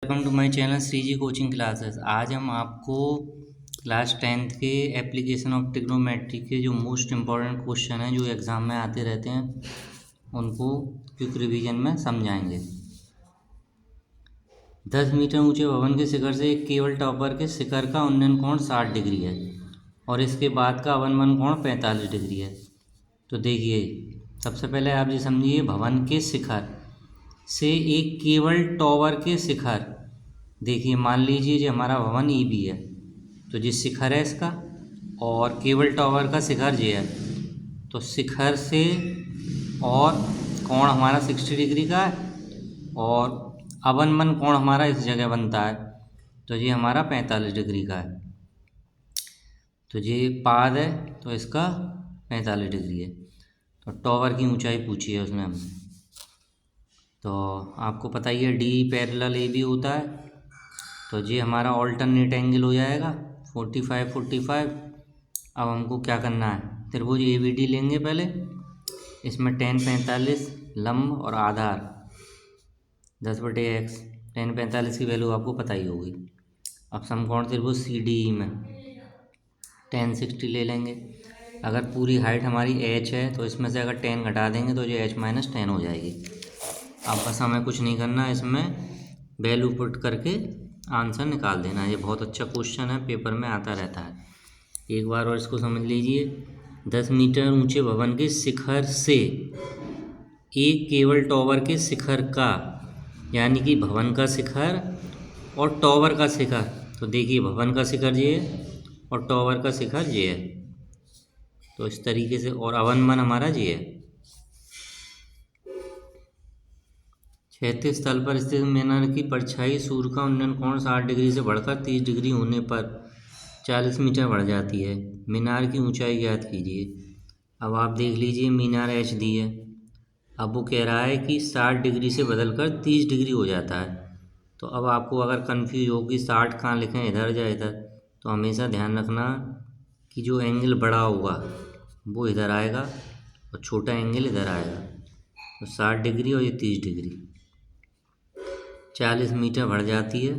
Welcome to my channel Shri ji coaching classes. आज हम आपको क्लास 10th के एप्लीकेशन ऑफ ट्रिग्नोमेट्री के जो मोस्ट इम्पॉर्टेंट क्वेश्चन हैं जो एग्ज़ाम में आते रहते हैं उनको क्विक रिवीजन में समझाएंगे। 10 मीटर ऊंचे भवन के शिखर से एक केबल टॉपर के शिखर का उन्नयन कोण 60 डिग्री है और इसके बाद का अवनमन कोण 45 डिग्री है। तो देखिए, सबसे पहले आप ये समझिए, भवन के शिखर से एक केबल टॉवर के शिखर, देखिए मान लीजिए जो हमारा भवन ई बी है, तो जिस शिखर है इसका और केबल टॉवर का शिखर जे है, तो शिखर से और कोण हमारा 60 डिग्री का है और अवनमन कोण हमारा इस जगह बनता है, तो ये हमारा 45 डिग्री का है। तो ये पाद है तो इसका 45 डिग्री है। तो टॉवर की ऊंचाई पूछी है उसने हमसे, तो आपको पता ही है डी पैरेलल ए बी होता है, तो ये हमारा ऑल्टरनेट एंगल हो जाएगा 45 अब हमको क्या करना है, त्रिभुज ए बी डी लेंगे पहले, इसमें tan 45 लंब और आधार 10/x, tan 45 की वैल्यू आपको पता ही होगी। अब समकोण त्रिभुज सी डी ई में tan 60 ले लेंगे। अगर पूरी हाइट हमारी h है तो इसमें से अगर tan घटा देंगे तो ये h - tan हो जाएगी। अब बस हमें कुछ नहीं करना, इसमें वैल्यू पुट करके आंसर निकाल देना। ये बहुत अच्छा क्वेश्चन है, पेपर में आता रहता है। एक बार और इसको समझ लीजिए। 10 मीटर ऊंचे भवन के शिखर से एक केबल टॉवर के शिखर का, यानी कि भवन का शिखर और टॉवर का शिखर, तो देखिए भवन का शिखर ये है और टॉवर का शिखर ये है, तो इस तरीके से, और अवनमन हमारा ये है। क्षैतिज तल पर स्थित मीनार की परछाई सूर्य का उन्नयन कोण 60 डिग्री से बढ़कर 30 डिग्री होने पर 40 मीटर बढ़ जाती है। मीनार की ऊंचाई ज्ञात कीजिए। अब आप देख लीजिए, मीनार एच दी है, अब वो कह रहा है कि 60 डिग्री से बदलकर 30 डिग्री हो जाता है। तो अब आपको अगर कन्फ्यूज हो कि 60 कहाँ लिखें, इधर या इधर, तो हमेशा ध्यान रखना कि जो एंगल बड़ा होगा वो इधर आएगा और छोटा एंगल इधर आएगा। तो 60 डिग्री और ये 30 डिग्री, 40 मीटर बढ़ जाती है।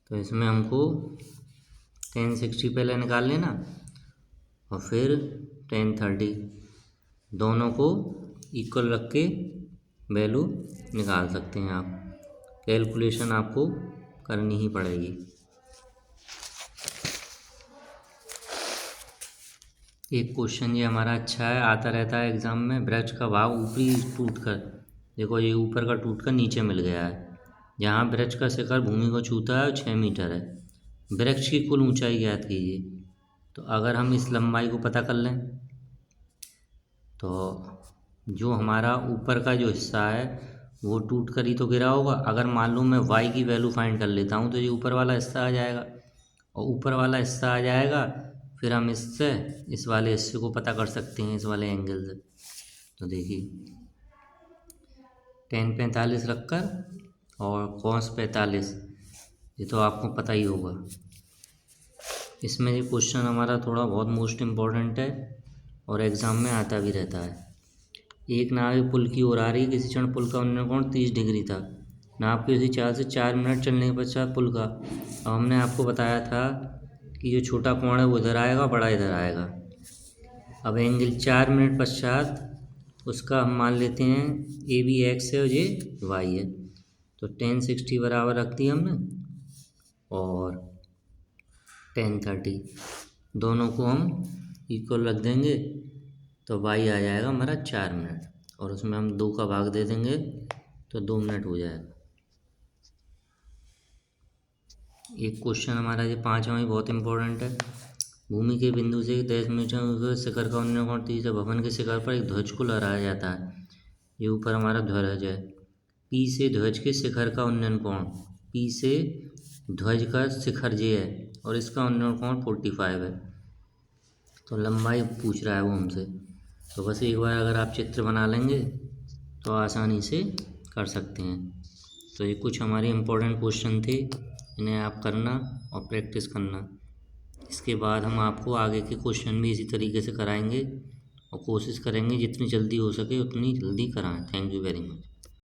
तो इसमें हमको tan 60 पहले निकाल लेना और फिर tan 30, दोनों को इक्वल रख के वैल्यू निकाल सकते हैं आप। कैलकुलेशन आपको करनी ही पड़ेगी। एक क्वेश्चन ये हमारा अच्छा है, आता रहता है एग्ज़ाम में। वृक्ष का भाग ऊपरी टूटकर, देखो ये ऊपर का टूटकर नीचे मिल गया है। जहाँ वृक्ष का शिखर भूमि को छूता है और 6 मीटर है। वृक्ष की कुल ऊंचाई ज्ञात कीजिए। तो अगर हम इस लंबाई को पता कर लें तो जो हमारा ऊपर का जो हिस्सा है वो टूट कर ही तो गिरा होगा। अगर मान लो मैं y की वैल्यू फाइंड कर लेता हूँ तो ये ऊपर वाला हिस्सा आ जाएगा, और ऊपर वाला हिस्सा आ जाएगा, फिर हम इससे इस वाले हिस्से को पता कर सकते हैं, इस वाले एंगल से। तो देखिए tan 45 रख कर और cos 45, ये तो आपको पता ही होगा। इसमें ये क्वेश्चन हमारा थोड़ा बहुत मोस्ट इम्पॉर्टेंट है और एग्ज़ाम में आता भी रहता है। एक नाव पुल की ओर आ रही, किसी क्षण पुल का उन्नयन कोण 30 डिग्री था। नाव की उसी चाल से 4 मिनट चलने के पश्चात पुल का, अब हमने आपको बताया था कि जो छोटा कोण है वो इधर आएगा, बड़ा इधर आएगा। अब एंगल 4 मिनट पश्चात उसका हम मान लेते हैं ए बी एक्स है और ये वाई है। तो tan 60 बराबर रख दी हमने और tan 30, दोनों को हम इक्वल रख देंगे तो वाई आ जाएगा हमारा 4 मिनट, और उसमें हम 2 का भाग दे देंगे तो 2 मिनट हो जाएगा। एक क्वेश्चन हमारा ये 5वां ही बहुत इम्पोर्टेंट है। भूमि के बिंदु से 10 मीटर शिखर का उन्नयन कोण 30 है। भवन के शिखर पर एक ध्वज को लहराया जाता है। ये ऊपर हमारा ध्वज है। पी से ध्वज के शिखर का उन्नयन कोण, पी से ध्वज का शिखर जे है और इसका उन्नयन कोण 45 है। तो लंबाई पूछ रहा है वो हमसे, तो बस एक बार अगर आप चित्र बना लेंगे तो आसानी से कर सकते हैं। तो ये कुछ हमारे इम्पोर्टेंट क्वेश्चन थे, इन्हें आप करना और प्रैक्टिस करना। इसके बाद हम आपको आगे के क्वेश्चन भी इसी तरीके से कराएंगे और कोशिश करेंगे जितनी जल्दी हो सके उतनी जल्दी कराएं। Thank you very much.